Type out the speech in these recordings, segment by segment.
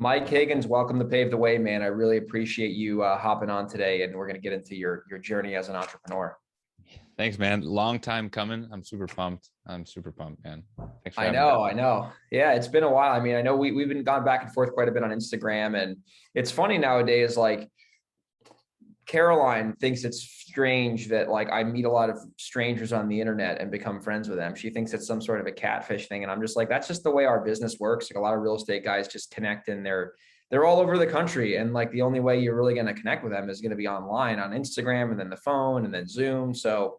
Mike Higgins, welcome to Pave the Way, man. I really appreciate you hopping on today, and we're going to get into your journey as an entrepreneur. Thanks, man. Long time coming. I'm super pumped, man. Thanks for I having me. I know. Yeah, it's been a while. I mean, I know we've been gone back and forth quite a bit on Instagram, and it's funny nowadays, like Caroline thinks it's strange that like I meet a lot of strangers on the internet and become friends with them. She thinks it's some sort of a catfish thing. And I'm just like, that's just the way our business works. Like a lot of real estate guys just connect and they're all over the country. And like the only way you're really going to connect with them is going to be online on Instagram and then the phone and then Zoom. So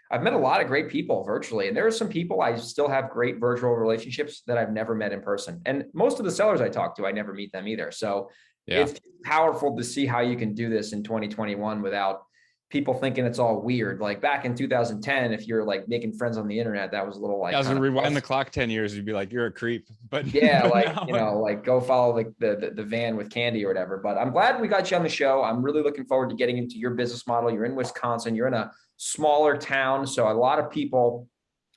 I've met a lot of great people virtually. And there are some people I still have great virtual relationships that I've never met in person. And most of the sellers I talk to, I never meet them either. So yeah, it's powerful to see how you can do this in 2021 without people thinking it's all weird. Like back in 2010, if you're like making friends on the internet, that was a little like, I was gonna rewind the clock 10 years, you'd be like, you're a creep. But yeah, but like, now, you know, like go follow like the van with candy or whatever. But I'm glad we got you on the show. I'm really looking forward to getting into your business model. You're in Wisconsin, you're in a smaller town. So a lot of people,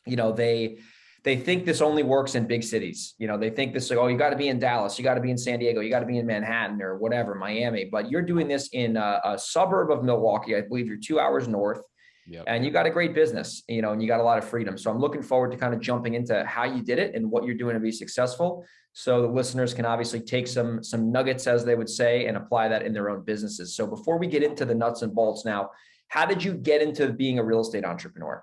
you know, they think this only works in big cities. You know, they think this, like, oh, you got to be in Dallas, you got to be in San Diego, you got to be in Manhattan or whatever, Miami, but you're doing this in a suburb of Milwaukee. I believe you're 2 hours north. Yep. And you got a great business, you know, and you got a lot of freedom. So I'm looking forward to kind of jumping into how you did it and what you're doing to be successful. So the listeners can obviously take some nuggets, as they would say, and apply that in their own businesses. So before we get into the nuts and bolts now, how did you get into being a real estate entrepreneur?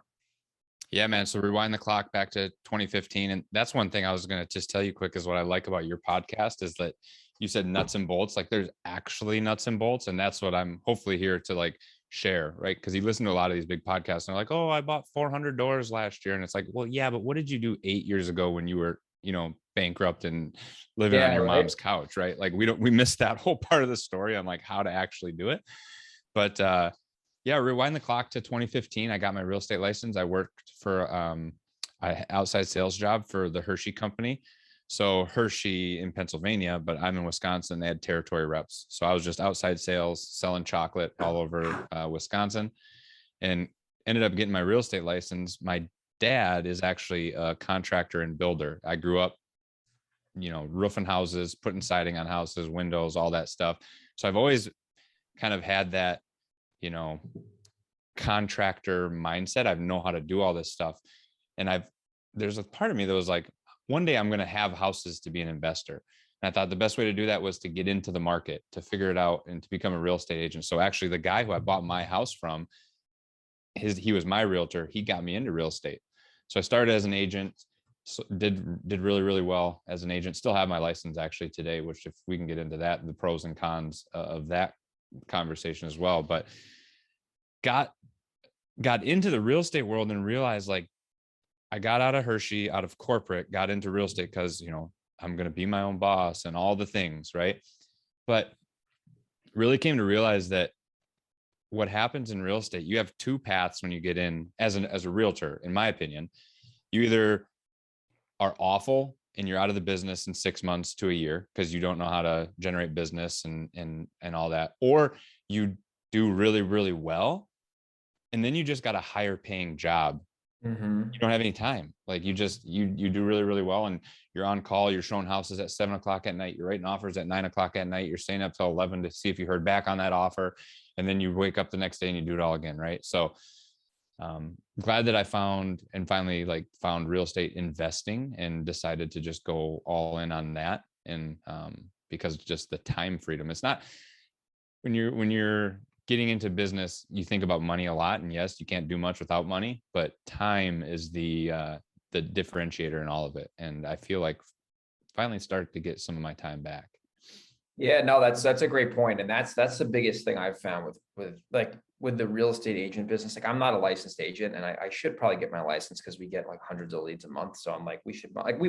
Yeah, man. So rewind the clock back to 2015. And that's one thing I was going to just tell you quick is what I like about your podcast is that you said nuts and bolts, like there's actually nuts and bolts. And that's what I'm hopefully here to like share, right? Because you listen to a lot of these big podcasts and they're like, oh, I bought 400 doors last year. And it's like, well, yeah, but what did you do 8 years ago when you were, you know, bankrupt and living on your mom's couch, right? Like we missed that whole part of the story on like how to actually do it. But, yeah, rewind the clock to 2015. I got my real estate license. I worked for an outside sales job for the Hershey company. So Hershey in Pennsylvania, but I'm in Wisconsin. They had territory reps. So I was just outside sales, selling chocolate all over Wisconsin, and ended up getting my real estate license. My dad is actually a contractor and builder. I grew up, you know, roofing houses, putting siding on houses, windows, all that stuff. So I've always kind of had that, you know, contractor mindset. I know how to do all this stuff. And there's a part of me that was like, one day I'm going to have houses to be an investor. And I thought the best way to do that was to get into the market, to figure it out and to become a real estate agent. So actually the guy who I bought my house from, he was my realtor. He got me into real estate. So I started as an agent, so did really, really well as an agent, still have my license actually today, which if we can get into that, the pros and cons of that conversation as well, but got into the real estate world and realized like I got out of Hershey, out of corporate, got into real estate because, you know, I'm going to be my own boss and all the things, right? But really came to realize that what happens in real estate, you have two paths when you get in as a realtor, in my opinion. You either are awful and you're out of the business in 6 months to a year because you don't know how to generate business and all that, or you do really, really well, and then you just got a higher paying job. Mm-hmm. You don't have any time. Like you do really, really well, and you're on call. You're showing houses at 7 o'clock at night. You're writing offers at 9 o'clock at night. You're staying up till 11 to see if you heard back on that offer, and then you wake up the next day and you do it all again, right? So glad that I finally found real estate investing and decided to just go all in on that. And because just the time freedom, it's not when you're getting into business, you think about money a lot, and yes, you can't do much without money, but time is the differentiator in all of it. And I feel like finally started to get some of my time back. Yeah, no, that's a great point. And that's the biggest thing I've found with the real estate agent business. Like I'm not a licensed agent, and I should probably get my license because we get like hundreds of leads a month. So I'm like, we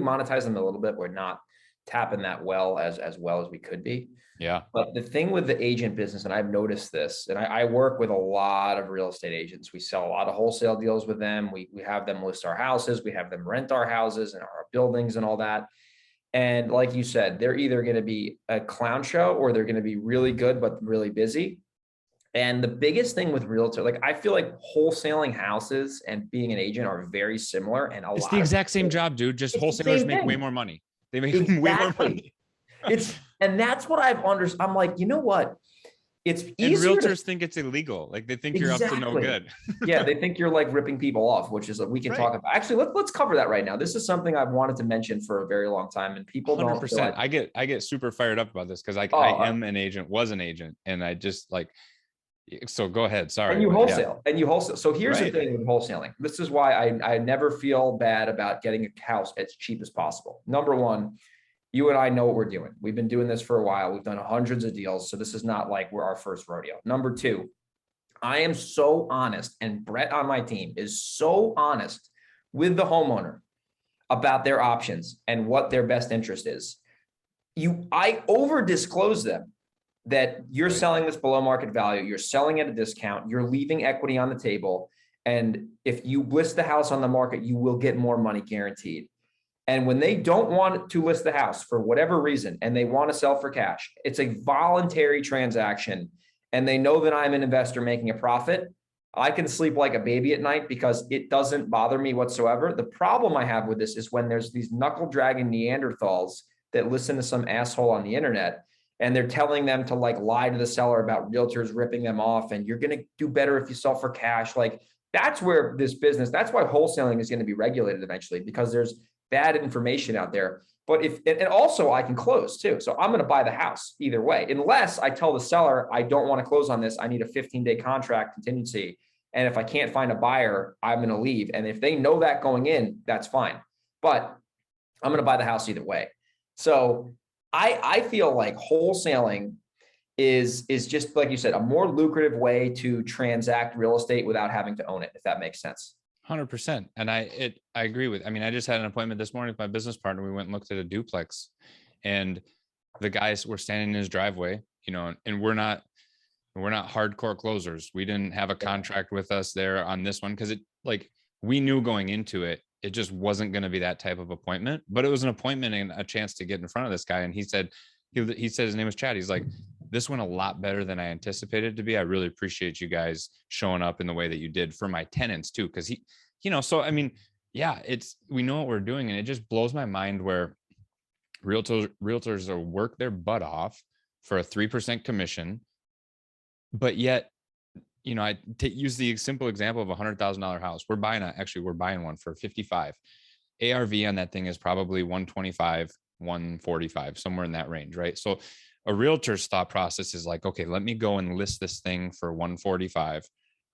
monetize them a little bit. We're not tapping that well as we could be. Yeah. But the thing with the agent business, and I've noticed this, and I work with a lot of real estate agents. We sell a lot of wholesale deals with them. We have them list our houses. We have them rent our houses and our buildings and all that. And like you said, they're either going to be a clown show or they're going to be really good, but really busy. And the biggest thing with realtor, like I feel like wholesaling houses and being an agent are very similar. And it's the exact same job, dude. Just wholesalers make way more money. They make way more money. And that's what I've understood. I'm like, you know what? It's And easier realtors think it's illegal. Like they think you're up to no good. Yeah, they think you're like ripping people off, which is we can Right. talk about. Actually, let's cover that right now. This is something I've wanted to mention for a very long time, and people don't 100%. realize. I get super fired up about this because I Oh, am an agent, was an agent, and I just like, so go ahead. Sorry. and you But yeah. wholesale, and you wholesale. So here's the Right. thing with wholesaling. This is why I never feel bad about getting a house as cheap as possible. Number one, you and I know what we're doing. We've been doing this for a while. We've done hundreds of deals. So this is not like we're our first rodeo. Number two, I am so honest, and Brett on my team is so honest with the homeowner about their options and what their best interest is. I over disclose them that you're selling this below market value, you're selling at a discount, you're leaving equity on the table. And if you list the house on the market, you will get more money guaranteed. And when they don't want to list the house for whatever reason, and they want to sell for cash, it's a voluntary transaction. And they know that I'm an investor making a profit. I can sleep like a baby at night because it doesn't bother me whatsoever. The problem I have with this is when there's these knuckle dragging Neanderthals that listen to some asshole on the internet and they're telling them to like lie to the seller about realtors ripping them off and you're going to do better if you sell for cash. Like that's where this business, that's why wholesaling is going to be regulated eventually, because there's bad information out there. But and also I can close too. So I'm going to buy the house either way, unless I tell the seller, I don't want to close on this. I need a 15-day contract contingency. And if I can't find a buyer, I'm going to leave. And if they know that going in, that's fine. But I'm going to buy the house either way. So I feel like wholesaling is just like you said, a more lucrative way to transact real estate without having to own it, if that makes sense. 100%. And I agree with, I mean, I just had an appointment this morning with my business partner. We went and looked at a duplex and the guys were standing in his driveway, you know, and we're not hardcore closers. We didn't have a contract with us there on this one. Cause it like, we knew going into it, it just wasn't going to be that type of appointment, but it was an appointment and a chance to get in front of this guy. And he said his name was Chad. He's like, this went a lot better than I anticipated to be. I really appreciate you guys showing up in the way that you did for my tenants too. Cause he, you know, so, I mean, yeah, we know what we're doing and it just blows my mind where realtors are work their butt off for a 3% commission, but yet, you know, use the simple example of $100,000 house. We're buying one for 55. ARV on that thing is probably 125, 145, somewhere in that range, right? So a realtor's thought process is like, okay, let me go and list this thing for 145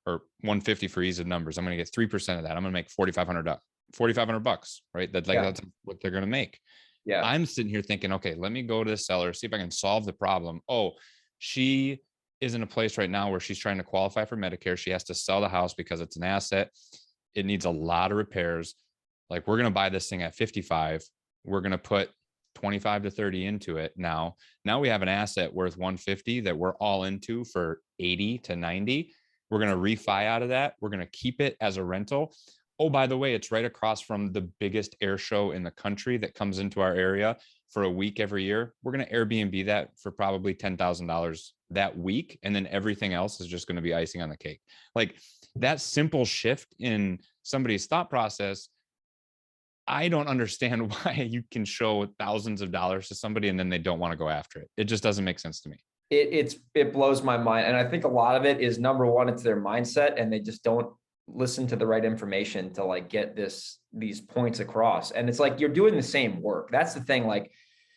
or 150 for ease of numbers. I'm going to get 3% of that. I'm going to make $4,500, right? That's what they're going to make. Yeah. I'm sitting here thinking, okay, let me go to the seller, see if I can solve the problem. Oh, she is in a place right now where she's trying to qualify for Medicare. She has to sell the house because it's an asset. It needs a lot of repairs. Like we're going to buy this thing at 55. We're going to put 25 to 30 into it. Now we have an asset worth 150 that we're all into for 80 to 90. We're going to refi out of that. We're going to keep it as a rental. Oh, by the way, it's right across from the biggest air show in the country that comes into our area for a week every year. We're going to Airbnb that for probably $10,000 that week. And then everything else is just going to be icing on the cake. Like that simple shift in somebody's thought process. I don't understand why you can show thousands of dollars to somebody and then they don't want to go after it. It just doesn't make sense to me. It blows my mind. And I think a lot of it is, number one, it's their mindset and they just don't listen to the right information to like get these points across. And it's like, you're doing the same work. That's the thing. Like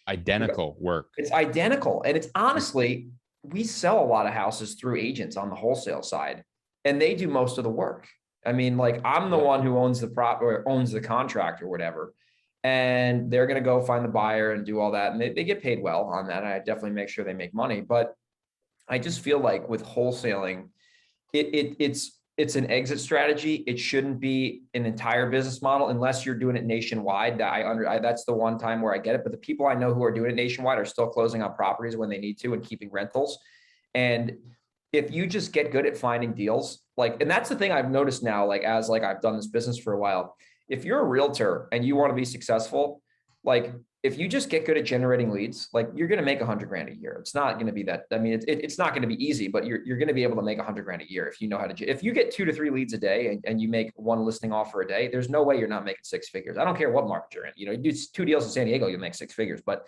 identical work. It's identical. And it's honestly, we sell a lot of houses through agents on the wholesale side and they do most of the work. I mean, like I'm the one who owns the prop or owns the contract or whatever. And they're going to go find the buyer and do all that. And they get paid well on that. I definitely make sure they make money. But I just feel like with wholesaling, it's an exit strategy. It shouldn't be an entire business model unless you're doing it nationwide. That's the one time where I get it. But the people I know who are doing it nationwide are still closing on properties when they need to and keeping rentals. And if you just get good at finding deals, like, and that's the thing I've noticed now, like, as like I've done this business for a while, if you're a realtor and you want to be successful, like if you just get good at generating leads, like you're going to make $100,000 a year. It's not going to be that. I mean, it's not going to be easy, but you're going to be able to make $100,000 a year if you know how to. If you get 2 to 3 leads a day and you make one listing offer a day, there's no way you're not making 6 figures. I don't care what market you're in. You know, you do 2 deals in San Diego, you'll make 6 figures. But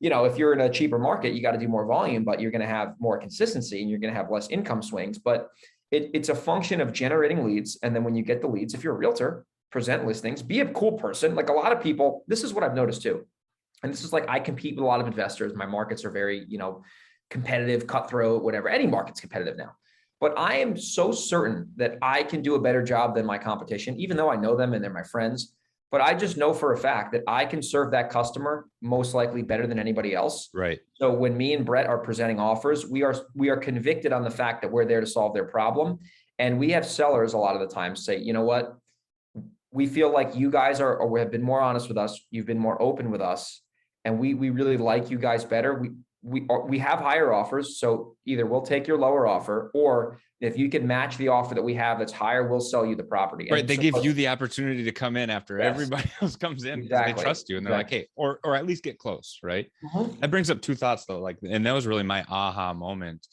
if you're in a cheaper market, you got to do more volume, but you're going to have more consistency and you're going to have less income swings. But it's a function of generating leads. And then when you get the leads, if you're a realtor, present listings, be a cool person. Like a lot of people, this is what I've noticed too. And this is like, I compete with a lot of investors. My markets are very, competitive, cutthroat, whatever. Any market's competitive now. But I am so certain that I can do a better job than my competition, even though I know them and they're my friends. But I just know for a fact that I can serve that customer most likely better than anybody else. Right. So when me and Brett are presenting offers, we are convicted on the fact that we're there to solve their problem. And we have sellers a lot of the time say, you know what? We feel like you guys have been more honest with us. You've been more open with us. And we really like you guys better. We have higher offers. So either we'll take your lower offer, or if you can match the offer that we have that's higher, we'll sell you the property. Right. They give you the opportunity to come in after everybody else comes in because they trust you and they're like, hey, or at least get close. Right. Mm-hmm. That brings up two thoughts though. And that was really my aha moment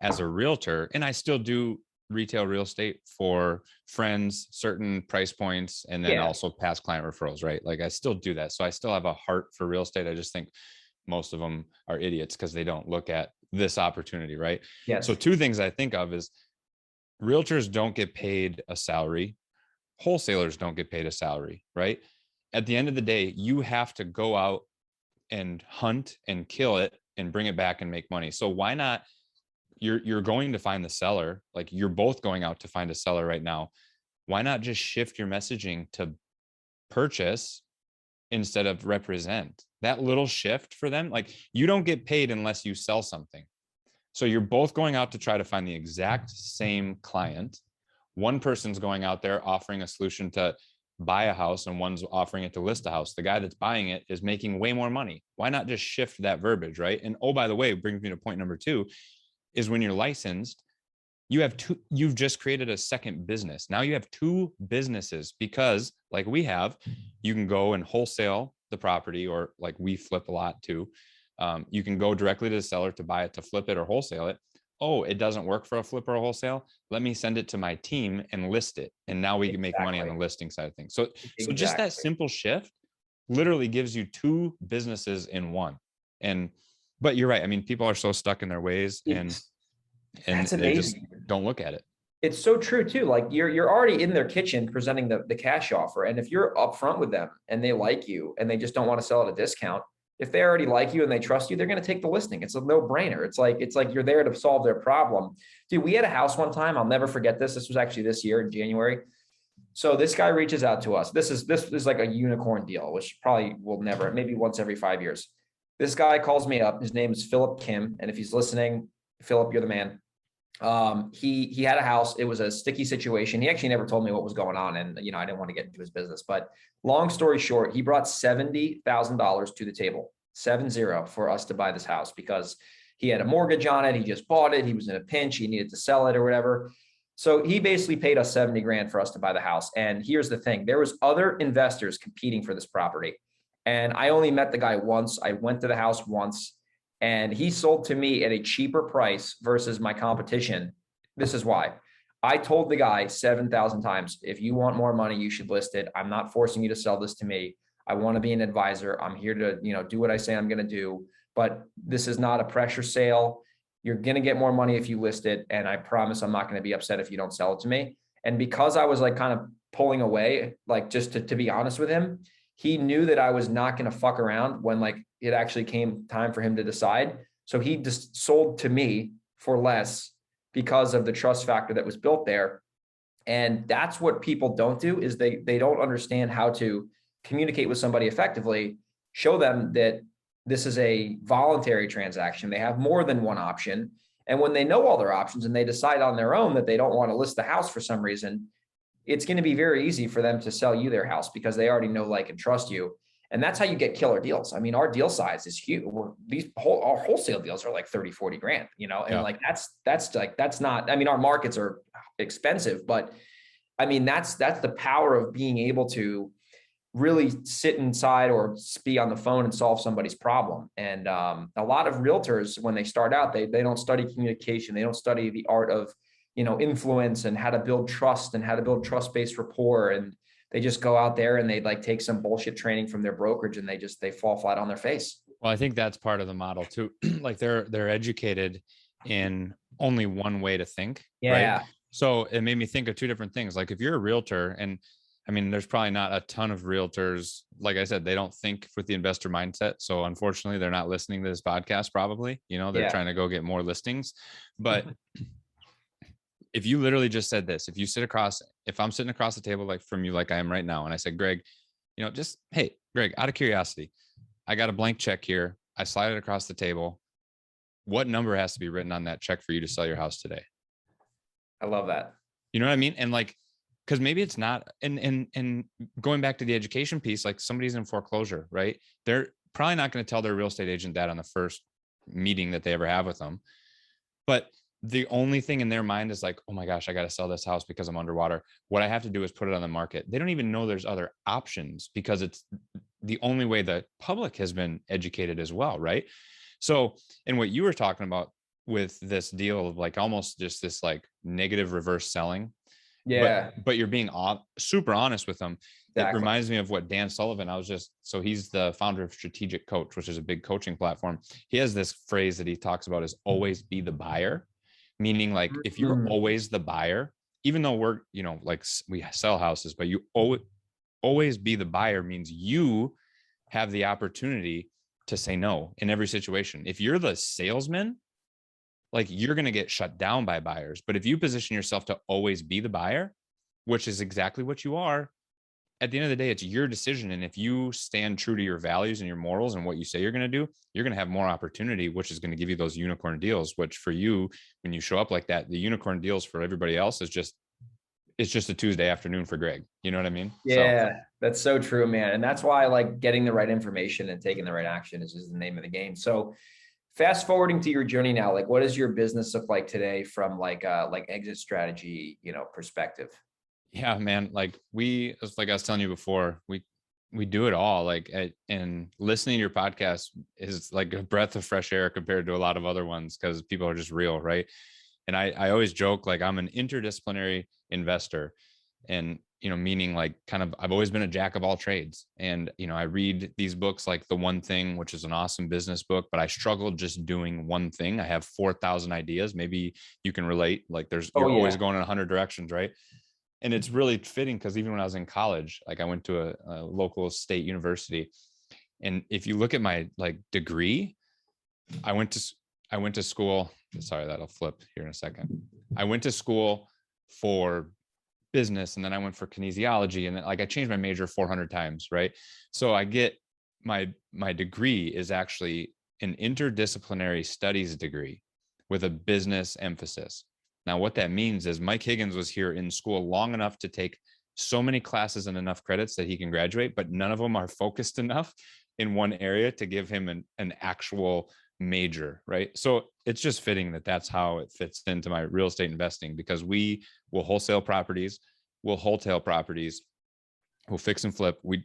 as a realtor. And I still do retail real estate for friends, certain price points, and then also past client referrals, right? Like I still do that. So I still have a heart for real estate. I just think most of them are idiots because they don't look at this opportunity, right? Yes. So two things I think of is realtors don't get paid a salary. Wholesalers don't get paid a salary, right? At the end of the day, you have to go out and hunt and kill it and bring it back and make money. So why not? You're going to find the seller, like you're both going out to find a seller right now. Why not just shift your messaging to purchase instead of represent? That little shift for them, like you don't get paid unless you sell something. So you're both going out to try to find the exact same client. One person's going out there offering a solution to buy a house and one's offering it to list a house. The guy that's buying it is making way more money. Why not just shift that verbiage, right? And oh, by the way, it brings me to point number 2. Is when you're licensed, you've just created a second business. Now you have 2 businesses because like we have, you can go and wholesale the property, or like we flip a lot too. You can go directly to the seller to buy it, to flip it or wholesale it. Oh, it doesn't work for a flip or a wholesale. Let me send it to my team and list it. And now we can make money on the listing side of things. So just that simple shift literally gives you 2 businesses in one. But you're right. I mean, people are so stuck in their ways and they just don't look at it. It's so true too. Like you're already in their kitchen presenting the cash offer. And if you're upfront with them and they like you and they just don't want to sell at a discount, if they already like you and they trust you, they're going to take the listing. It's a no-brainer. It's like you're there to solve their problem. Dude, we had a house one time. I'll never forget this. This was actually this year in January. So this guy reaches out to us. This is like a unicorn deal, which probably will never, maybe once every 5 years. This guy calls me up. His name is Philip Kim. And if he's listening, Philip, you're the man. He had a house. It was a sticky situation. He actually never told me what was going on. And, I didn't want to get into his business, but long story short, he brought $70,000 to the table, 70 for us to buy this house because he had a mortgage on it. He just bought it. He was in a pinch. He needed to sell it or whatever. So he basically paid us 70 grand for us to buy the house. And here's the thing. There was other investors competing for this property. And I only met the guy once. I went to the house once. And he sold to me at a cheaper price versus my competition. This is why. I told the guy 7,000 times, if you want more money, you should list it. I'm not forcing you to sell this to me. I want to be an advisor. I'm here to, do what I say I'm going to do. But this is not a pressure sale. You're going to get more money if you list it. And I promise I'm not going to be upset if you don't sell it to me. And because I was like kind of pulling away, like just to be honest with him, he knew that I was not going to fuck around when like it actually came time for him to decide. So he just sold to me for less because of the trust factor that was built there. And that's what people don't do is they don't understand how to communicate with somebody effectively, show them that this is a voluntary transaction. They have more than one option. And when they know all their options and they decide on their own that they don't want to list the house for some reason, it's going to be very easy for them to sell you their house because they already know, like, and trust you. And that's how you get killer deals. I mean, our deal size is huge. Our wholesale deals are like 30, 40 grand, and like, that's not, I mean, our markets are expensive, but I mean, that's the power of being able to really sit inside or be on the phone and solve somebody's problem. And a lot of realtors, when they start out, they don't study communication. They don't study the art of, influence and how to build trust and how to build trust-based rapport. And they just go out there and they like take some bullshit training from their brokerage and they fall flat on their face. Well, I think that's part of the model too. Like they're educated in only one way to think, right? Yeah. So it made me think of two different things. Like if you're a realtor, and I mean, there's probably not a ton of realtors. Like I said, they don't think with the investor mindset. So unfortunately, they're not listening to this podcast. Probably, they're Yeah. trying to go get more listings. But if you literally just said this, if I'm sitting across the table like from you, like I am right now, and I said, Greg, just hey, Greg, out of curiosity, I got a blank check here. I slide it across the table. What number has to be written on that check for you to sell your house today? I love that. You know what I mean? And like, because maybe it's not, and going back to the education piece, like somebody's in foreclosure, right? They're probably not going to tell their real estate agent that on the first meeting that they ever have with them. But the only thing in their mind is like, oh my gosh, I got to sell this house because I'm underwater. What I have to do is put it on the market. They don't even know there's other options because it's the only way the public has been educated as well, right? So, and what you were talking about with this deal of like almost just this like negative reverse selling, Yeah. but you're being super honest with them. It Exactly. reminds me of what Dan Sullivan, so he's the founder of Strategic Coach, which is a big coaching platform. He has this phrase that he talks about is always be the buyer, meaning like if you're always the buyer, even though we're, like we sell houses, but you always be the buyer means you have the opportunity to say no in every situation. If you're the salesman, like you're going to get shut down by buyers. But if you position yourself to always be the buyer, which is exactly what you are, at the end of the day, it's your decision. And if you stand true to your values and your morals and what you say you're going to do, you're going to have more opportunity, which is going to give you those unicorn deals, which for you, when you show up like that, the unicorn deals for everybody else it's just a Tuesday afternoon for Greg. You know what I mean? Yeah, that's so true, man. And that's why I like getting the right information and taking the right action is the name of the game. So fast forwarding to your journey now, like what does your business look like today from like exit strategy, perspective? Yeah, man. Like like I was telling you before, we do it all. And listening to your podcast is like a breath of fresh air compared to a lot of other ones because people are just real, right? And I always joke like I'm an interdisciplinary investor, and meaning like kind of I've always been a jack of all trades. And I read these books like The One Thing, which is an awesome business book, but I struggled just doing one thing. I have 4,000 ideas. Maybe you can relate. Like you're always going in 100 directions, right? And it's really fitting because even when I was in college, like I went to a local state university, and if you look at my like degree, I went to school. Sorry, that'll flip here in a second. I went to school for business, and then I went for kinesiology, and then, like I changed my major 400 times, right? So I get my degree is actually an interdisciplinary studies degree with a business emphasis. Now, what that means is Mike Higgins was here in school long enough to take so many classes and enough credits that he can graduate, but none of them are focused enough in one area to give him an actual major, right? So it's just fitting that that's how it fits into my real estate investing, because we will wholesale properties, we'll wholesale properties, we'll fix and flip. We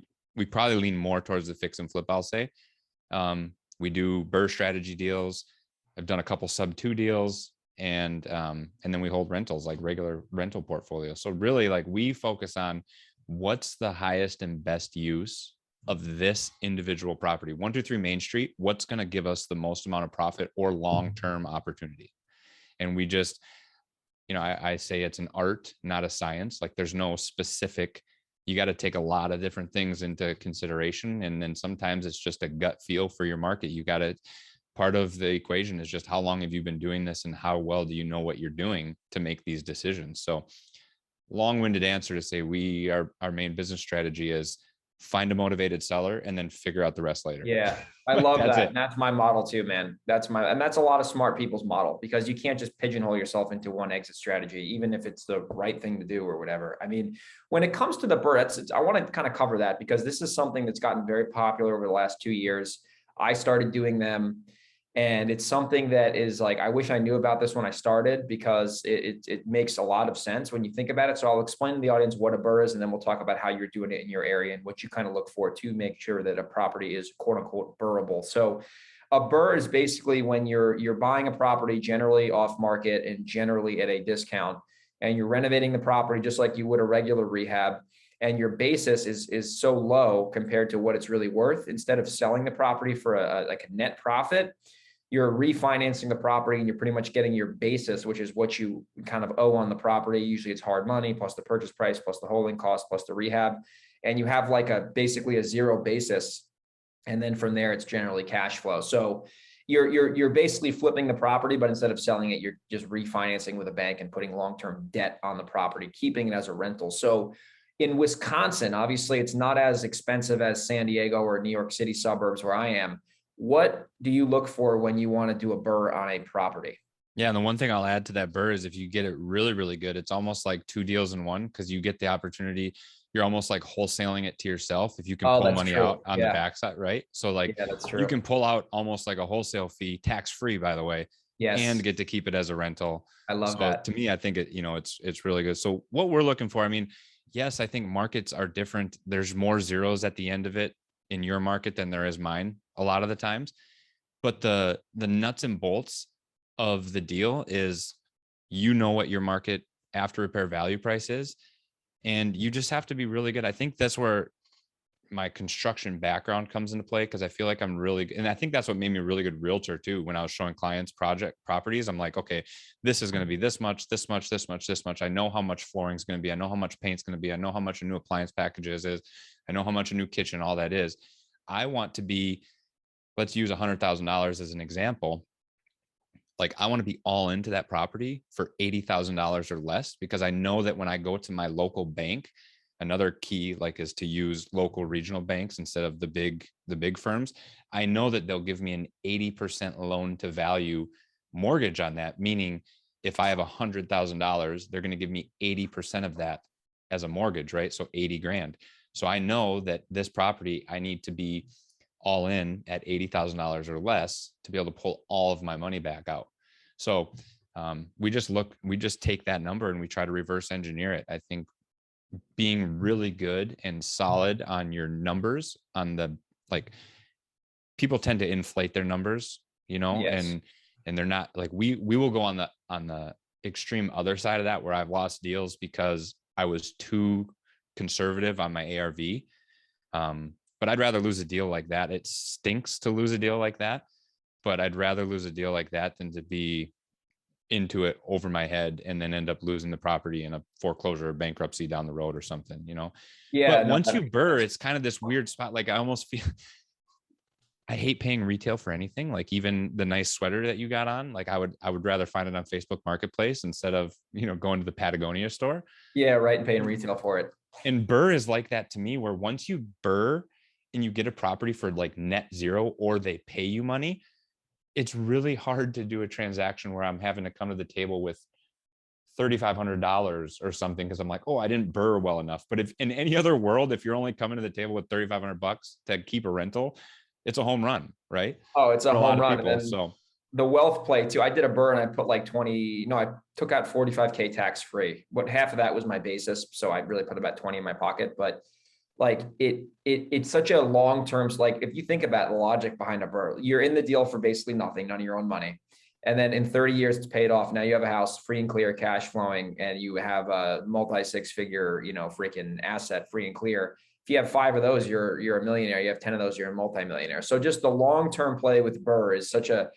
probably lean more towards the fix and flip, I'll say. We do BRRRR strategy deals. I've done a couple sub 2 deals, and then we hold rentals, like regular rental portfolio. So really, like we focus on what's the highest and best use of this individual property. 123 Main Street, what's going to give us the most amount of profit or long-term opportunity? And we just, I say it's an art, not a science. Like there's no specific, you got to take a lot of different things into consideration. And then sometimes it's just a gut feel for your market. Part of the equation is just how long have you been doing this and how well do you know what you're doing to make these decisions? So long-winded answer to say our main business strategy is find a motivated seller and then figure out the rest later. Yeah, I love That's that. it. And that's my model too, man. That's a lot of smart people's model, because you can't just pigeonhole yourself into one exit strategy, even if it's the right thing to do or whatever. I mean, when it comes to the BRRRR, I want to kind of cover that because this is something that's gotten very popular over the last 2 years. I started doing them, and it's something that is like, I wish I knew about this when I started, because it makes a lot of sense when you think about it. So I'll explain to the audience what a BRRRR is, and then we'll talk about how you're doing it in your area and what you kind of look for to make sure that a property is quote unquote BRRRable. So a BRRRR is basically when you're buying a property generally off market and generally at a discount, and you're renovating the property just like you would a regular rehab. and your basis is so low compared to what it's really worth, instead of selling the property for a net profit, you're refinancing the property and you're pretty much getting your basis, which is what you kind of owe on the property. Usually it's hard money plus the purchase price, plus the holding cost, plus the rehab. And you have like basically a zero basis. And then from there, it's generally cash flow. So you're basically flipping the property, but instead of selling it, you're just refinancing with a bank and putting long-term debt on the property, keeping it as a rental. So in Wisconsin, obviously it's not as expensive as San Diego or New York City suburbs where I am. What do you look for when you want to do a BRRRR on a property? Yeah. And the one thing I'll add to that BRRRR is if you get it really, really good, it's almost like two deals in one, because you get the opportunity. You're almost like wholesaling it to yourself if you can pull money out on the backside, right? So like you can pull out almost like a wholesale fee, tax-free, by the way, and get to keep it as a rental. I love that. To me, I think it's really good. So what we're looking for, I mean, yes, I think markets are different. There's more zeros at the end of it in your market than there is mine a lot of the times. But the nuts and bolts of the deal is, what your market after repair value price is. And you just have to be really good. I think that's where my construction background comes into play, because I feel like I'm really good. And I think that's what made me a really good realtor too. When I was showing clients properties, I'm like, okay, this is going to be this much, this much, this much, this much. I know how much flooring is going to be. I know how much paint's going to be. I know how much a new appliance package is. I know how much a new kitchen, all that is. I want to be, let's use $100,000 as an example. Like I want to be all into that property for $80,000 or less, because I know that when I go to my local bank, another key like is to use local regional banks instead of the big firms. I know that they'll give me an 80% loan to value mortgage on that. Meaning if I have $100,000, they're going to give me 80% of that as a mortgage, right? So 80 grand. So I know that this property, I need to be all in at $80,000 or less to be able to pull all of my money back out. So we just take that number and we try to reverse engineer it. I think being really good and solid on your numbers people tend to inflate their numbers, yes. and they're not like, we will go on the extreme other side of that, where I've lost deals because I was too conservative on my ARV. But I'd rather lose a deal like that. It stinks to lose a deal like that, but I'd rather lose a deal like that than to be into it over my head and then end up losing the property in a foreclosure or bankruptcy down the road or something, Yeah. But once you BRRRR, it's kind of this weird spot. Like I almost feel, I hate paying retail for anything. Like even the nice sweater that you got on, like I would rather find it on Facebook Marketplace instead of, going to the Patagonia store. Yeah. Right. And paying retail for it. And BRRRR is like that to me, where once you BRRRR and you get a property for like net zero, or they pay you money, it's really hard to do a transaction where I'm having to come to the table with $3,500 or something, because I'm like, oh, I didn't BRRRR well enough. But if in any other world, if you're only coming to the table with $3,500 to keep a rental, it's a home run, right? Oh, it's a home run. People, so the wealth play too. I did a BRRRR and I put like I took out 45K tax free. What half of that was my basis, so I really put about 20 in my pocket. But like it's such a long-term, like if you think about the logic behind a BRRRR, you're in the deal for basically nothing, none of your own money. And then in 30 years, it's paid off. Now you have a house free and clear, cash flowing, and you have a multi six-figure, freaking asset free and clear. If you have 5 of those, you're a millionaire. You have 10 of those, you're a multimillionaire. So just the long-term play with BRRRR is such a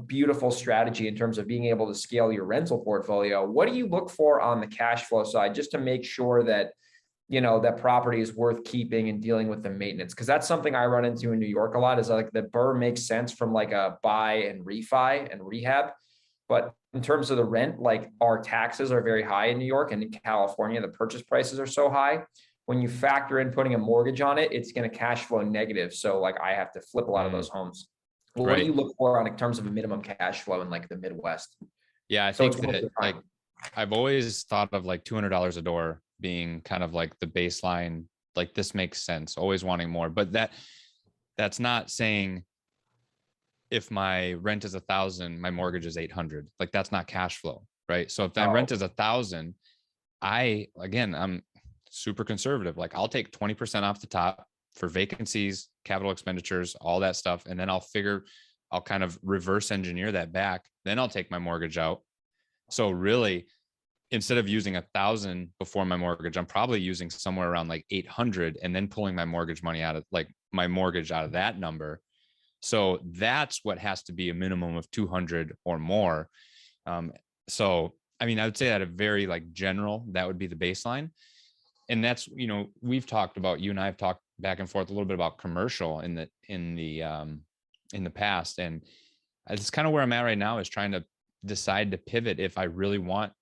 beautiful strategy in terms of being able to scale your rental portfolio. What do you look for on the cash flow side, just to make sure that that property is worth keeping and dealing with the maintenance? Because that's something I run into in New York a lot, is like the BRRRR makes sense from like a buy and refi and rehab. But in terms of the rent, like our taxes are very high in New York, and in California, the purchase prices are so high. When you factor in putting a mortgage on it, it's going to cash flow negative. So like I have to flip a lot of those homes. Well, right. What do you look for in terms of a minimum cash flow in like the Midwest? Yeah, I think that like I've always thought of like $200 a door being kind of like the baseline. Like this makes sense, always wanting more. But that's not saying if my rent is 1,000, my mortgage is 800. Like that's not cash flow, right? So if my rent is 1,000, I'm super conservative. Like I'll take 20% off the top for vacancies, capital expenditures, all that stuff. And then I'll kind of reverse engineer that back. Then I'll take my mortgage out. So really instead of using 1,000 before my mortgage, I'm probably using somewhere around like 800 and then pulling my mortgage money out of that number. So that's what has to be a minimum of 200 or more. So, I mean, I would say at a very like general, that would be the baseline. And that's, we've talked about, you and I have talked back and forth a little bit about commercial in the past. And it's kind of where I'm at right now, is trying to decide to pivot if I really want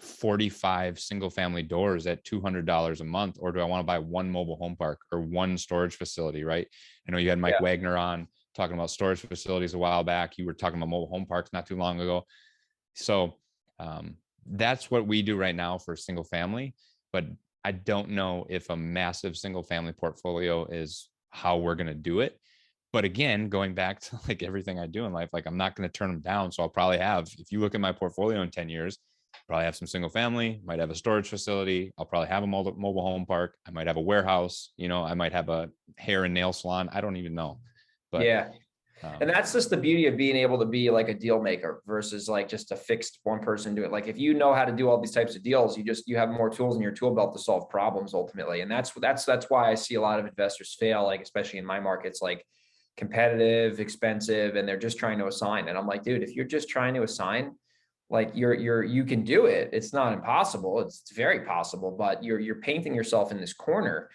45 single family doors at $200 a month, or do I want to buy one mobile home park or one storage facility, right? I know you had Mike Wagner on talking about storage facilities a while back. You were talking about mobile home parks not too long ago. So that's what we do right now for single family, but I don't know if a massive single family portfolio is how we're going to do it. But again, going back to like everything I do in life, like I'm not going to turn them down. So I'll probably have, if you look at my portfolio in 10 years, probably have some single family, might have a storage facility. I'll probably have a mobile home park. I might have a warehouse, I might have a hair and nail salon. I don't even know. But and that's just the beauty of being able to be like a deal maker versus like just a fixed one person do it. Like if you know how to do all these types of deals, you have more tools in your tool belt to solve problems ultimately. And that's why I see a lot of investors fail, like especially in my markets, like competitive, expensive, and they're just trying to assign. And I'm like, dude, if you're just trying to assign, like you can do it. It's not impossible. It's very possible, but you're painting yourself in this corner.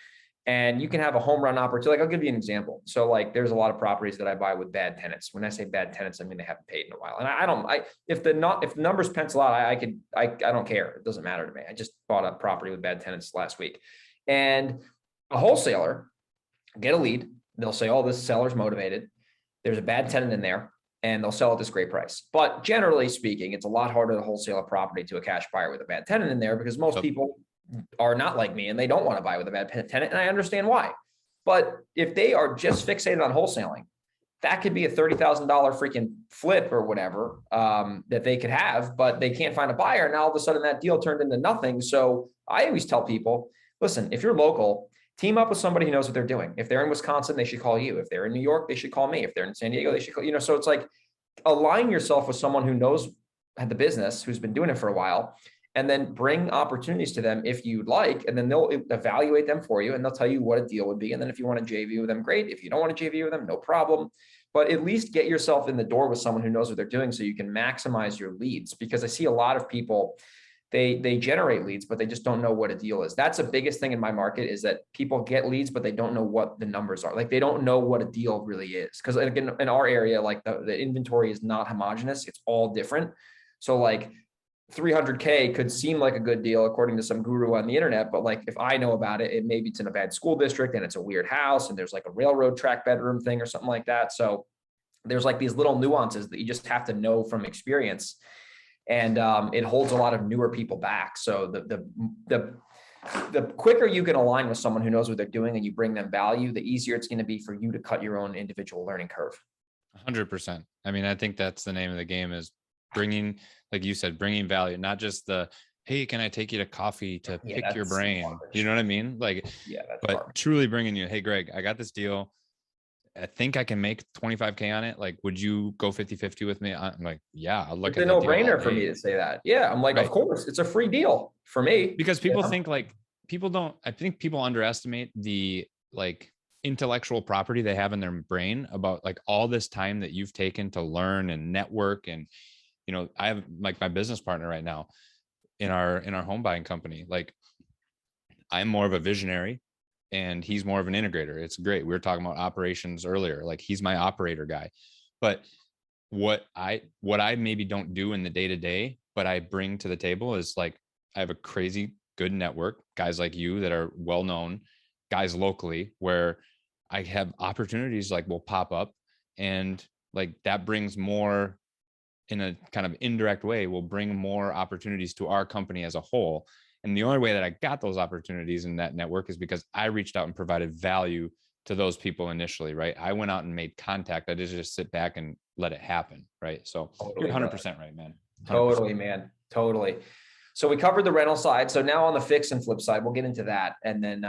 And you can have a home run opportunity. Like I'll give you an example. So like there's a lot of properties that I buy with bad tenants. When I say bad tenants, I mean they haven't paid in a while. And if the numbers pencil out, I don't care. It doesn't matter to me. I just bought a property with bad tenants last week. And a wholesaler get a lead. They'll say, oh, this seller's motivated. There's a bad tenant in there, and they'll sell at this great price. But generally speaking, it's a lot harder to wholesale a property to a cash buyer with a bad tenant in there, because most people are not like me and they don't want to buy with a bad tenant. And I understand why. But if they are just fixated on wholesaling, that could be a $30,000 freaking flip or whatever that they could have, but they can't find a buyer. And all of a sudden that deal turned into nothing. So I always tell people, listen, if you're local, team up with somebody who knows what they're doing. If they're in Wisconsin, they should call you. If they're in New York, they should call me. If they're in San Diego, they should call, so it's like align yourself with someone who knows the business, who's been doing it for a while, and then bring opportunities to them if you'd like, and then they'll evaluate them for you and they'll tell you what a deal would be. And then if you want to JV with them, great. If you don't want to JV with them, no problem. But at least get yourself in the door with someone who knows what they're doing so you can maximize your leads. Because I see a lot of people, they generate leads, but they just don't know what a deal is. That's the biggest thing in my market, is that people get leads, but they don't know what the numbers are. Like they don't know what a deal really is. Because again, in our area, like the inventory is not homogenous. It's all different. So like 300K could seem like a good deal according to some guru on the internet, but like if I know about it, maybe it's in a bad school district and it's a weird house and there's like a railroad track bedroom thing or something like that. So there's like these little nuances that you just have to know from experience, and it holds a lot of newer people back. So the quicker you can align with someone who knows what they're doing and you bring them value, the easier it's going to be for you to cut your own individual learning curve. 100%. I mean, I think that's the name of the game, is bringing, like you said, bringing value, not just the, hey, can I take you to coffee to pick your brain? Garbage. You know what I mean? Like, but garbage. Truly bringing you, hey, Greg, I got this deal. I think I can make 25K on it. Like, would you go 50-50 with me? I'm like, yeah, I'll look at it. It's a no-brainer for me to say that. Yeah. I'm like, right. Of course, it's a free deal for me. Because people think like, I think people underestimate the like intellectual property they have in their brain about like all this time that you've taken to learn and network. And, I have like my business partner right now in our home buying company. Like I'm more of a visionary and he's more of an integrator. It's great. We were talking about operations earlier. Like he's my operator guy, but what I maybe don't do in the day to day, but I bring to the table is like, I have a crazy good network, guys like you that are well-known, guys locally, where I have opportunities like will pop up, and like that brings more, in a kind of indirect way, will bring more opportunities to our company as a whole. And the only way that I got those opportunities in that network is because I reached out and provided value to those people initially, right? I went out and made contact. I didn't just sit back and let it happen, right? So totally, you're 100% right, man. 100%. Totally, man. Totally. So we covered the rental side. So now on the fix and flip side, we'll get into that. And then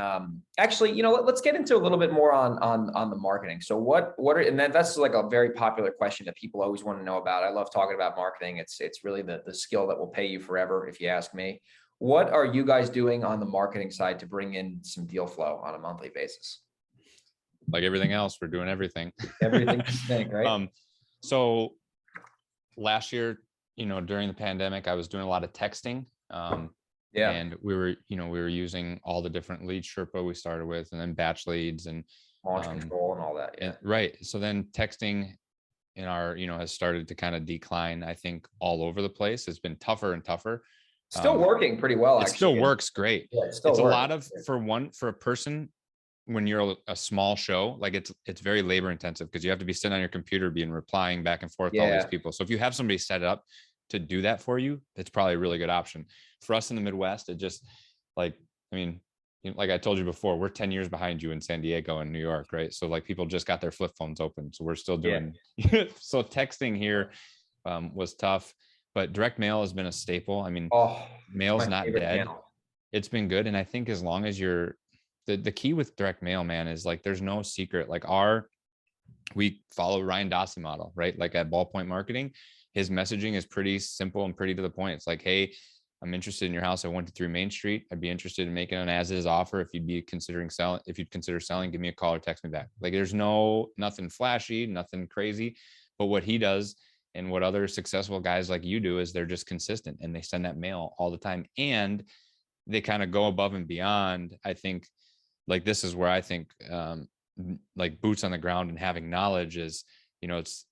actually, let's get into a little bit more on the marketing. So what are, and then that's like a very popular question that people always want to know about. I love talking about marketing. It's really the skill that will pay you forever, if you ask me. What are you guys doing on the marketing side to bring in some deal flow on a monthly basis? Like everything else, we're doing everything. Everything you think, right? So last year, during the pandemic, I was doing a lot of texting. And we were using all the different lead Sherpa we started with, and then batch leads and launch control and all that. Yeah. Right. So then texting in our, has started to kind of decline. I think all over the place. It's been tougher and tougher. Still working pretty well. It still works great. Yeah, it's a lot of, for a person, when you're a small show, like it's very labor intensive because you have to be sitting on your computer replying back and forth to all these people. So if you have somebody set up to do that for you, it's probably a really good option. For us in the Midwest, it just like I told you before, we're 10 years behind you in San Diego and New York, right? So like people just got their flip phones open. So we're still doing, so texting here was tough, but direct mail has been a staple. I mean, mail's not dead. Channel. It's been good. And I think as long as the key with direct mail, man, is like, there's no secret. Like we follow Ryan Dossi model, right? Like at Ballpoint Marketing, his messaging is pretty simple and pretty to the point. It's like, hey, I'm interested in your house at 123 Main Street. I'd be interested in making an as-is offer. If you'd consider selling, give me a call or text me back. Like there's nothing flashy, nothing crazy. But what he does and what other successful guys like you do is they're just consistent and they send that mail all the time. And they kind of go above and beyond. I think like this is where I think like boots on the ground and having knowledge is, it's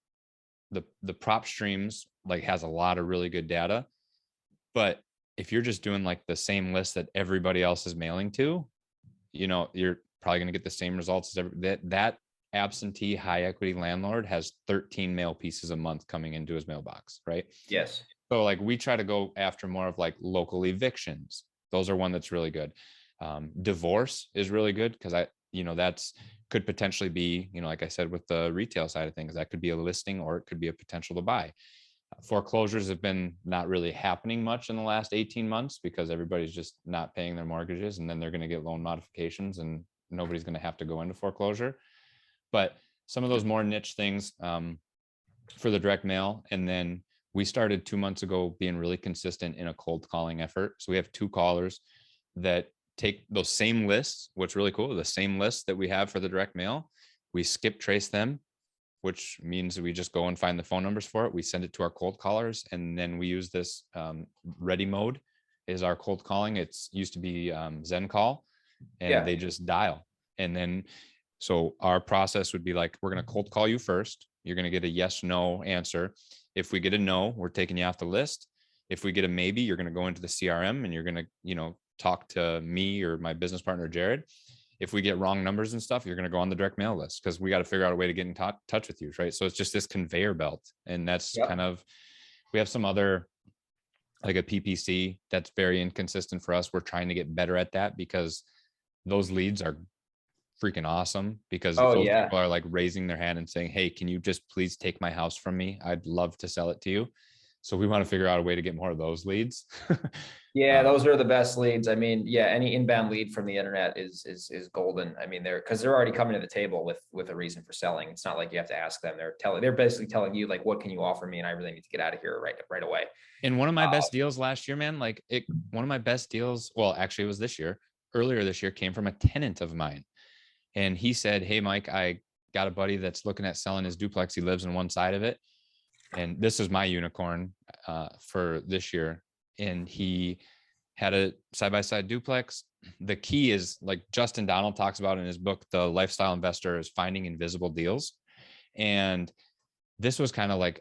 the prop streams like has a lot of really good data. But if you're just doing like the same list that everybody else is mailing to, you're probably going to get the same results as that absentee high equity landlord has 13 mail pieces a month coming into his mailbox, right? Yes. So like we try to go after more of like local evictions. Those are one that's really good. Divorce is really good because that's could potentially be, like I said, with the retail side of things, that could be a listing or it could be a potential to buy. Foreclosures have been not really happening much in the last 18 months because everybody's just not paying their mortgages, and then they're going to get loan modifications and nobody's going to have to go into foreclosure. But some of those more niche things for the direct mail. And then we started 2 months ago being really consistent in a cold calling effort. So we have 2 callers that take those same lists. What's really cool, the same lists that we have for the direct mail, we skip trace them, which means we just go and find the phone numbers for it. We send it to our cold callers, and then we use this ready mode is our cold calling. It's used to be Zen call, and they just dial. And then, so our process would be like, we're going to cold call you first. You're going to get a yes, no answer. If we get a no, we're taking you off the list. If we get a maybe, you're going to go into the CRM and you're going to, talk to me or my business partner, Jared. If we get wrong numbers and stuff, you're going to go on the direct mail list because we got to figure out a way to get in touch with you. Right. So it's just this conveyor belt. And that's kind of, we have some other, like a PPC that's very inconsistent for us. We're trying to get better at that because those leads are freaking awesome because those people are like raising their hand and saying, hey, can you just please take my house from me? I'd love to sell it to you. So we want to figure out a way to get more of those leads. Those are the best leads. I mean, any inbound lead from the internet is golden. I mean, they're already coming to the table with a reason for selling. It's not like you have to ask them. They're basically telling you like, what can you offer me? And I really need to get out of here right away. And one of my best deals last year, man, one of my best deals, well, actually it was earlier this year, came from a tenant of mine. And he said, hey, Mike, I got a buddy that's looking at selling his duplex. He lives on one side of it. And this is my unicorn for this year. And he had a side-by-side duplex. The key is, like Justin Donald talks about in his book, The Lifestyle Investor, is finding invisible deals. And this was kind of like,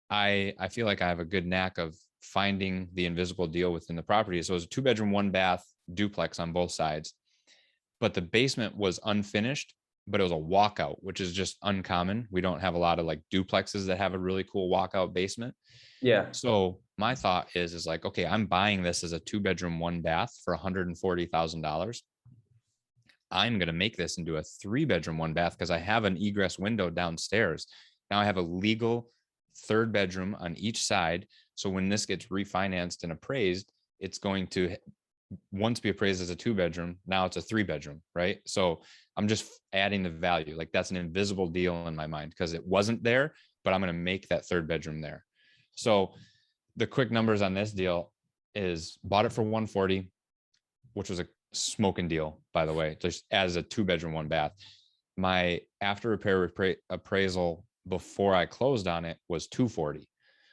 I feel like I have a good knack of finding the invisible deal within the property. So it was a 2-bedroom, 1-bath duplex on both sides, but the basement was unfinished, but it was a walkout, which is just uncommon. We don't have a lot of like duplexes that have a really cool walkout basement. Yeah. So my thought is like, okay, I'm buying this as a 2-bedroom, 1-bath for $140,000. I'm going to make this into a 3-bedroom, 1-bath because I have an egress window downstairs. Now I have a legal 3rd bedroom on each side. So when this gets refinanced and appraised, it's going to once be appraised as a 2-bedroom. Now it's a 3-bedroom, right? So I'm just adding the value. Like that's an invisible deal in my mind because it wasn't there, but I'm going to make that 3rd bedroom there. So the quick numbers on this deal is bought it for 140, which was a smoking deal, by the way, just as a 2-bedroom, 1-bath. My after repair appraisal before I closed on it was 240.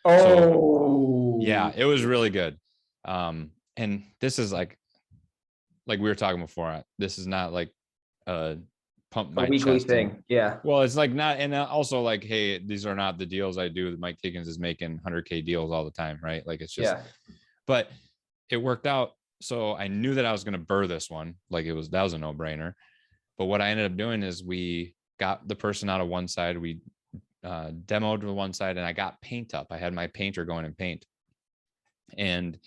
Oh, so, yeah, it was really good. And this is like we were talking before, this is not like a pump my weekly chest thing. Yeah. Well, it's like not, and also like, hey, these are not the deals I do. Mike Higgins is making 100K deals all the time, right? Like it's just, but it worked out. So I knew that I was going to burr this one. Like that was a no brainer. But what I ended up doing is we got the person out of one side, we demoed to one side, and I got paint up. I had my painter going and paint. And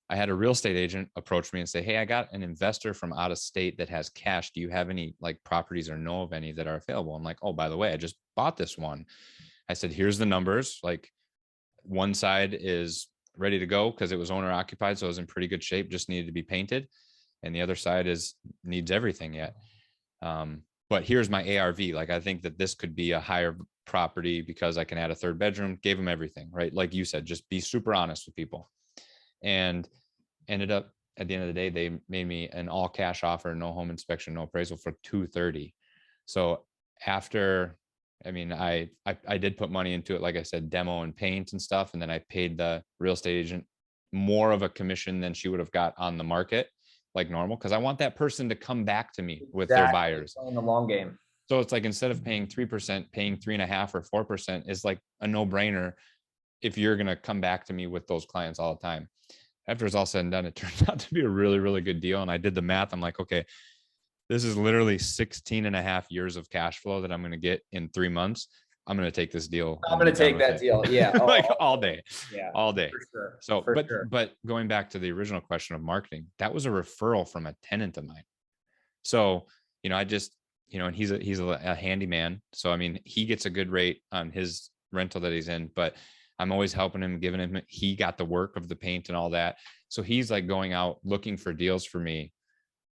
I had a real estate agent approach me and say, hey, I got an investor from out of state that has cash. Do you have any like properties or know of any that are available? I'm like, oh, by the way, I just bought this one. I said, here's the numbers. Like one side is ready to go because it was owner occupied. So it was in pretty good shape, just needed to be painted. And the other side needs everything yet. But here's my ARV. Like, I think that this could be a higher property because I can add a 3rd bedroom, gave them everything, right? Like you said, just be super honest with people. And ended up at the end of the day, they made me an all cash offer, no home inspection, no appraisal for 230. So after, I mean, I did put money into it, like I said, demo and paint and stuff. And then I paid the real estate agent more of a commission than she would have got on the market like normal. Cause I want that person to come back to me with their buyers. Playing the long game. So it's like, instead of paying 3%, paying 3.5 or 4% is like a no brainer if you're going to come back to me with those clients all the time. After it's all said and done, it turned out to be a really, really good deal. And I did the math. I'm like, okay, this is literally 16.5 years of cash flow that I'm going to get in 3 months. I'm going to take this deal. I'm going to take that deal. Yeah. Like all day. Yeah. All day. For sure. So, but going back to the original question of marketing, that was a referral from a tenant of mine. So, I just, and he's a handyman. So, I mean, he gets a good rate on his rental that he's in, but I'm always helping him, giving him, he got the work of the paint and all that. So he's like going out looking for deals for me,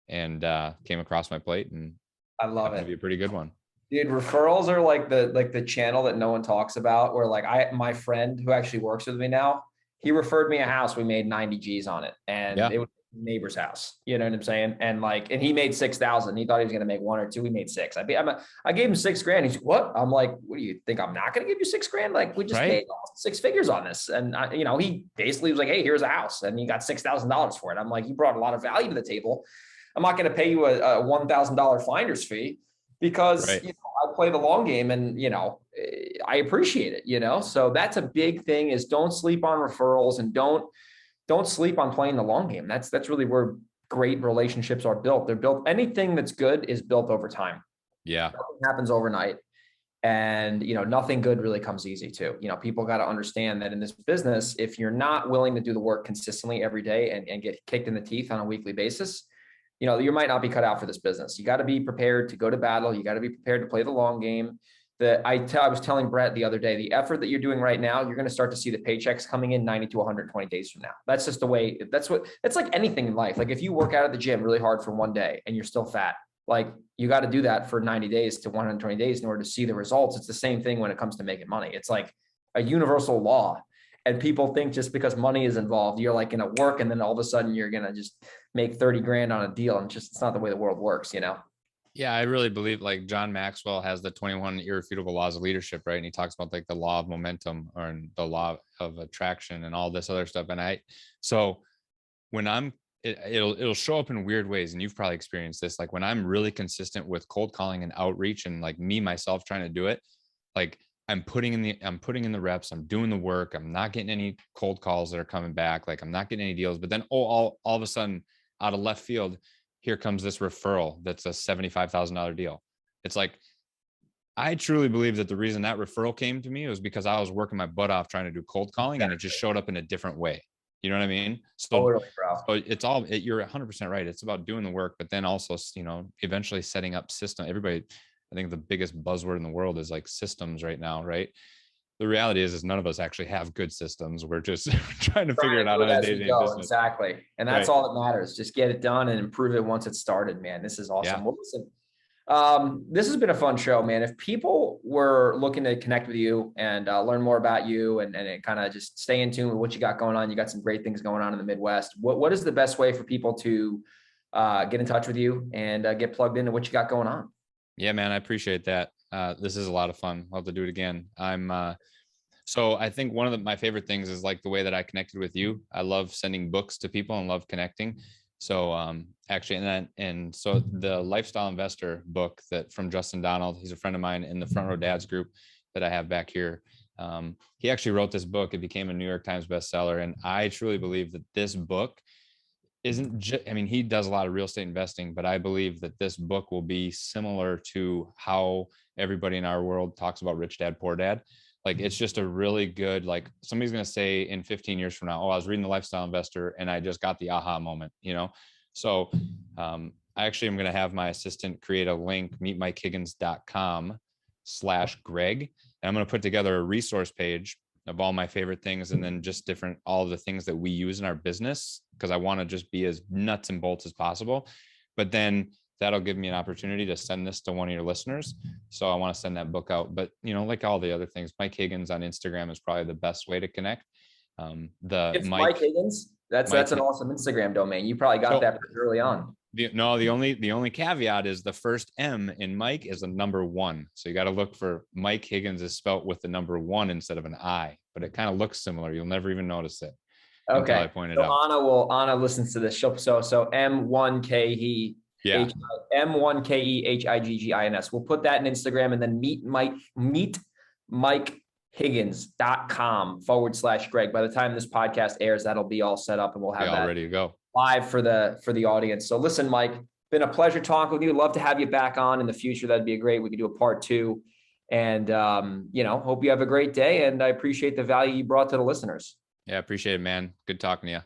and came across my plate, and I love it. That'd be a pretty good one. Dude, referrals are like the channel that no one talks about, where like my friend who actually works with me now, he referred me a house. We made 90 G's on it, and it was a neighbor's house. You know what I'm saying? And he made 6,000. He thought he was going to make 1 or 2. We made 6. I gave him $6,000. He's like, what? I'm like, what do you think? I'm not going to give you $6,000? Like, we just made 6 figures on this. And he basically was like, hey, here's a house. And he got $6,000 for it. I'm like, you brought a lot of value to the table. I'm not going to pay you a $1,000 finder's fee because I play the long game, and I appreciate it. So that's a big thing, is don't sleep on referrals, and don't sleep on playing the long game. That's really where great relationships are built. They're built. Anything that's good is built over time. Yeah, nothing happens overnight, and nothing good really comes easy too. People got to understand that in this business, if you're not willing to do the work consistently every day and get kicked in the teeth on a weekly basis, you might not be cut out for this business. You got to be prepared to go to battle. You got to be prepared to play the long game. I was telling Brett the other day, the effort that you're doing right now, you're going to start to see the paychecks coming in 90 to 120 days from now. That's just the way. It's like anything in life. Like if you work out at the gym really hard for one day and you're still fat, like you got to do that for 90 days to 120 days in order to see the results. It's the same thing when it comes to making money. It's like a universal law. And people think just because money is involved, you're like going to work, and then all of a sudden you're going to just make 30 grand on a deal. And it's not the way the world works, Yeah, I really believe, like, John Maxwell has the 21 irrefutable laws of leadership, right? And he talks about like the law of momentum or the law of attraction and all this other stuff. And so when it'll show up in weird ways. And you've probably experienced this. Like when I'm really consistent with cold calling and outreach, and like myself trying to do it, like I'm putting in the reps, I'm doing the work. I'm not getting any cold calls that are coming back. Like I'm not getting any deals, but then, all of a sudden out of left field, here comes this referral. That's a $75,000 deal. It's like, I truly believe that the reason that referral came to me was because I was working my butt off trying to do cold calling, and it just showed up in a different way. You know what I mean? So it's all, you're 100% right. It's about doing the work, but then also, eventually setting up system. Everybody, I think the biggest buzzword in the world is like systems right now, right? the reality is none of us actually have good systems. We're just trying to figure it out on a day-to-day business. Exactly. And that's all that matters. Just get it done and improve it once it's started, man. This is awesome. Yeah. Well, listen, this has been a fun show, man. If people were looking to connect with you and learn more about you and kind of just stay in tune with what you got going on, you got some great things going on in the Midwest. What is the best way for people to get in touch with you and get plugged into what you got going on? Yeah, man, I appreciate that. This is a lot of fun. I'll have to do it again. So I think one of my favorite things is like the way that I connected with you. I love sending books to people and love connecting. So actually, and so the Lifestyle Investor book that from Justin Donald, he's a friend of mine in the Front Row Dads group that I have back here. He actually wrote this book. It became a New York Times bestseller. And I truly believe that this book isn't just, I mean, he does a lot of real estate investing, but I believe that this book will be similar to how everybody in our world talks about Rich Dad, Poor Dad. Like, it's just a really good, like somebody's going to say in 15 years from now, oh, I was reading the Lifestyle Investor and I just got the aha moment, you know? So I actually am going to have my assistant create a link, meetmikehiggins.com/Greg. And I'm going to put together a resource page of all my favorite things. And then just all of the things that we use in our business, because I want to just be as nuts and bolts as possible. But then that'll give me an opportunity to send this to one of your listeners. So I want to send that book out, but you know, like all the other things, Mike Higgins on Instagram is probably the best way to connect. It's Mike Higgins. That's an awesome Instagram domain. You probably got that pretty early on. The only caveat is the first M in Mike is a number 1. So you got to look for Mike Higgins is spelt with the number 1 instead of an I, but it kind of looks similar. You'll never even notice it. Okay. Until I point it out. Anna listens to this. So M1KE. Yeah. M1KEHIGGINS. We'll put that in Instagram, and then meetmikehiggins.com/Greg. By the time this podcast airs, that'll be all set up and we'll have that ready to go live for the audience. So listen, Mike, been a pleasure talking with you. Love to have you back on in the future. That'd be great. We could do a part 2, and hope you have a great day. And I appreciate the value you brought to the listeners. Yeah. Appreciate it, man. Good talking to you.